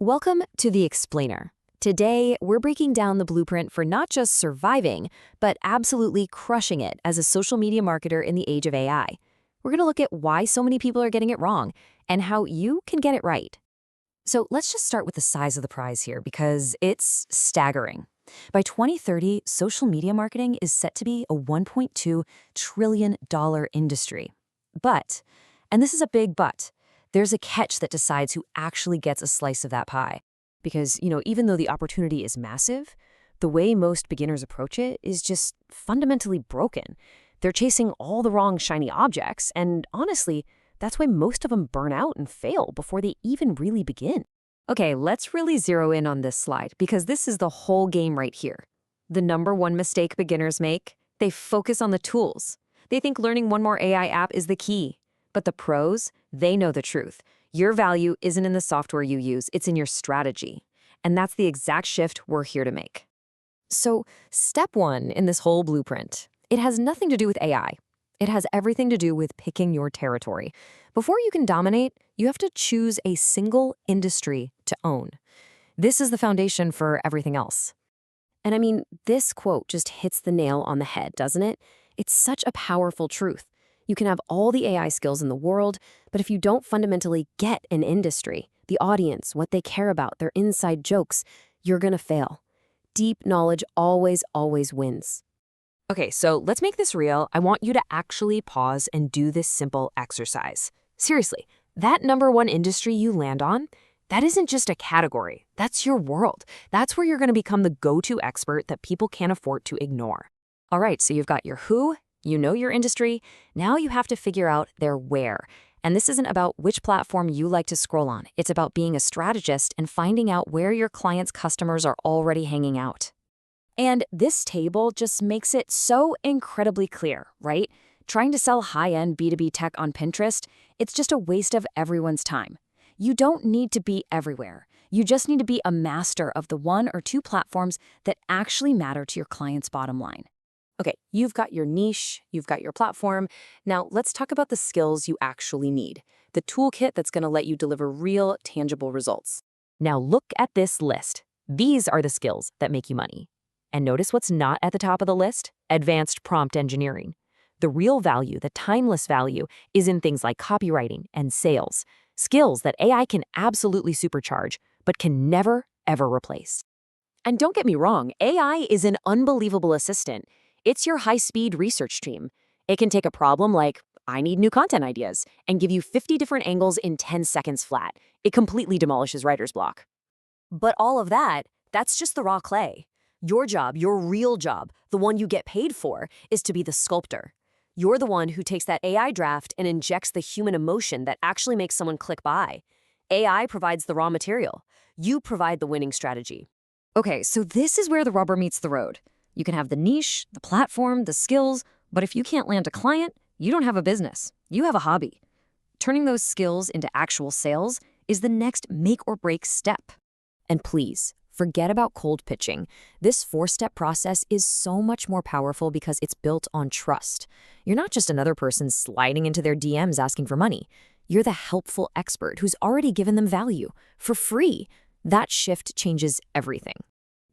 Welcome to The Explainer. Today, we're breaking down the blueprint for not just surviving, but absolutely crushing it as a social media marketer in the age of AI. We're going to look at why so many people are getting it wrong and how you can get it right. So let's just start with the size of the prize here because it's staggering. By 2030, social media marketing is set to be a $1.2 trillion industry. But, and this is a big but, there's a catch that decides who actually gets a slice of that pie. Because, even though the opportunity is massive, the way most beginners approach it is just fundamentally broken. They're chasing all the wrong shiny objects, and honestly, that's why most of them burn out and fail before they even really begin. Okay, let's really zero in on this slide because this is the whole game right here. The number one mistake beginners make, they focus on the tools. They think learning one more AI app is the key. But the pros, they know the truth. Your value isn't in the software you use, it's in your strategy. And that's the exact shift we're here to make. So, step one in this whole blueprint, it has nothing to do with AI. It has everything to do with picking your territory. Before you can dominate, you have to choose a single industry to own. This is the foundation for everything else. And I mean, this quote just hits the nail on the head, doesn't it? It's such a powerful truth. You can have all the AI skills in the world, but if you don't fundamentally get an industry, the audience, what they care about, their inside jokes, you're gonna fail. Deep knowledge always wins. Okay, so let's make this real. I want you to actually pause and do this simple exercise. Seriously, that number one industry you land on, that isn't just a category. That's your world. That's where you're gonna become the go-to expert that people can't afford to ignore. All right, so you've got your who, you know your industry, now you have to figure out their where. And this isn't about which platform you like to scroll on. It's about being a strategist and finding out where your clients' customers are already hanging out. And this table just makes it so incredibly clear, right? Trying to sell high-end B2B tech on Pinterest, it's just a waste of everyone's time. You don't need to be everywhere. You just need to be a master of the one or two platforms that actually matter to your client's bottom line. Okay, you've got your niche, you've got your platform. Now let's talk about the skills you actually need, the toolkit that's going to let you deliver real, tangible results. Now look at this list. These are the skills that make you money. And notice what's not at the top of the list? Advanced prompt engineering. The real value, the timeless value, is in things like copywriting and sales, skills that AI can absolutely supercharge, but can never, ever replace. And don't get me wrong, AI is an unbelievable assistant. It's your high-speed research team. It can take a problem like, I need new content ideas, and give you 50 different angles in 10 seconds flat. It completely demolishes writer's block. But all of that, that's just the raw clay. Your job, your real job, the one you get paid for, is to be the sculptor. You're the one who takes that AI draft and injects the human emotion that actually makes someone click buy. AI provides the raw material. You provide the winning strategy. Okay, so this is where the rubber meets the road. You can have the niche, the platform, the skills, but if you can't land a client, you don't have a business. You have a hobby. Turning those skills into actual sales is the next make or break step. And please, forget about cold pitching. This 4-step process is so much more powerful because it's built on trust. You're not just another person sliding into their DMs asking for money. You're the helpful expert who's already given them value for free. That shift changes everything.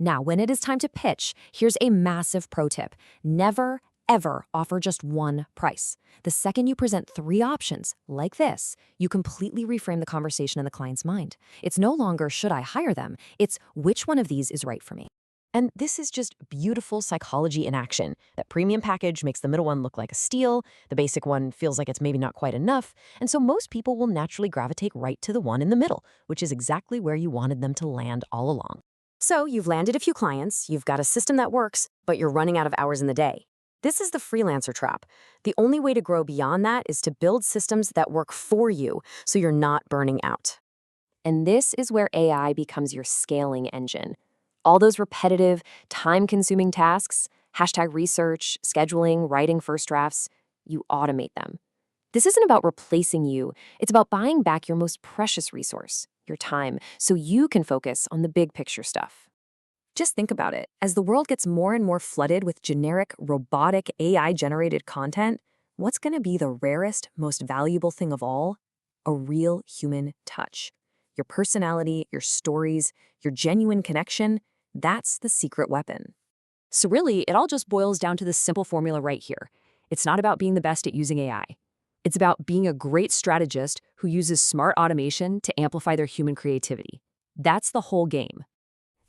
Now, when it is time to pitch, here's a massive pro tip. Never, ever offer just one price. The second you present 3 options, like this, you completely reframe the conversation in the client's mind. It's no longer, should I hire them? It's, which one of these is right for me? And this is just beautiful psychology in action. That premium package makes the middle one look like a steal, the basic one feels like it's maybe not quite enough, and so most people will naturally gravitate right to the one in the middle, which is exactly where you wanted them to land all along. So you've landed a few clients, you've got a system that works, but you're running out of hours in the day. This is the freelancer trap. The only way to grow beyond that is to build systems that work for you so you're not burning out. And this is where AI becomes your scaling engine. All those repetitive, time-consuming tasks, #research, scheduling, writing first drafts, you automate them. This isn't about replacing you, it's about buying back your most precious resource, your time, so you can focus on the big picture stuff. Just think about it. As the world gets more and more flooded with generic, robotic, AI-generated content, what's going to be the rarest, most valuable thing of all? A real human touch. your personality, your stories, your genuine connection, that's the secret weapon. So really, it all just boils down to this simple formula right here. It's not about being the best at using AI. It's about being a great strategist who uses smart automation to amplify their human creativity. That's the whole game.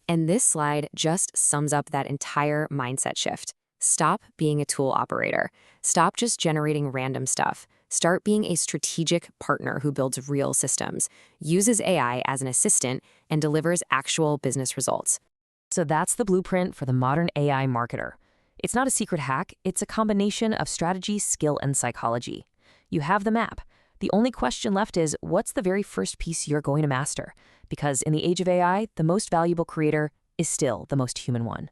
And this slide just sums up that entire mindset shift. Stop being a tool operator. Stop just generating random stuff. Start being a strategic partner who builds real systems, uses AI as an assistant, and delivers actual business results. So that's the blueprint for the modern AI marketer. It's not a secret hack, it's a combination of strategy, skill, and psychology. You have the map. The only question left is, what's the very first piece you're going to master? Because in the age of AI, the most valuable creator is still the most human one.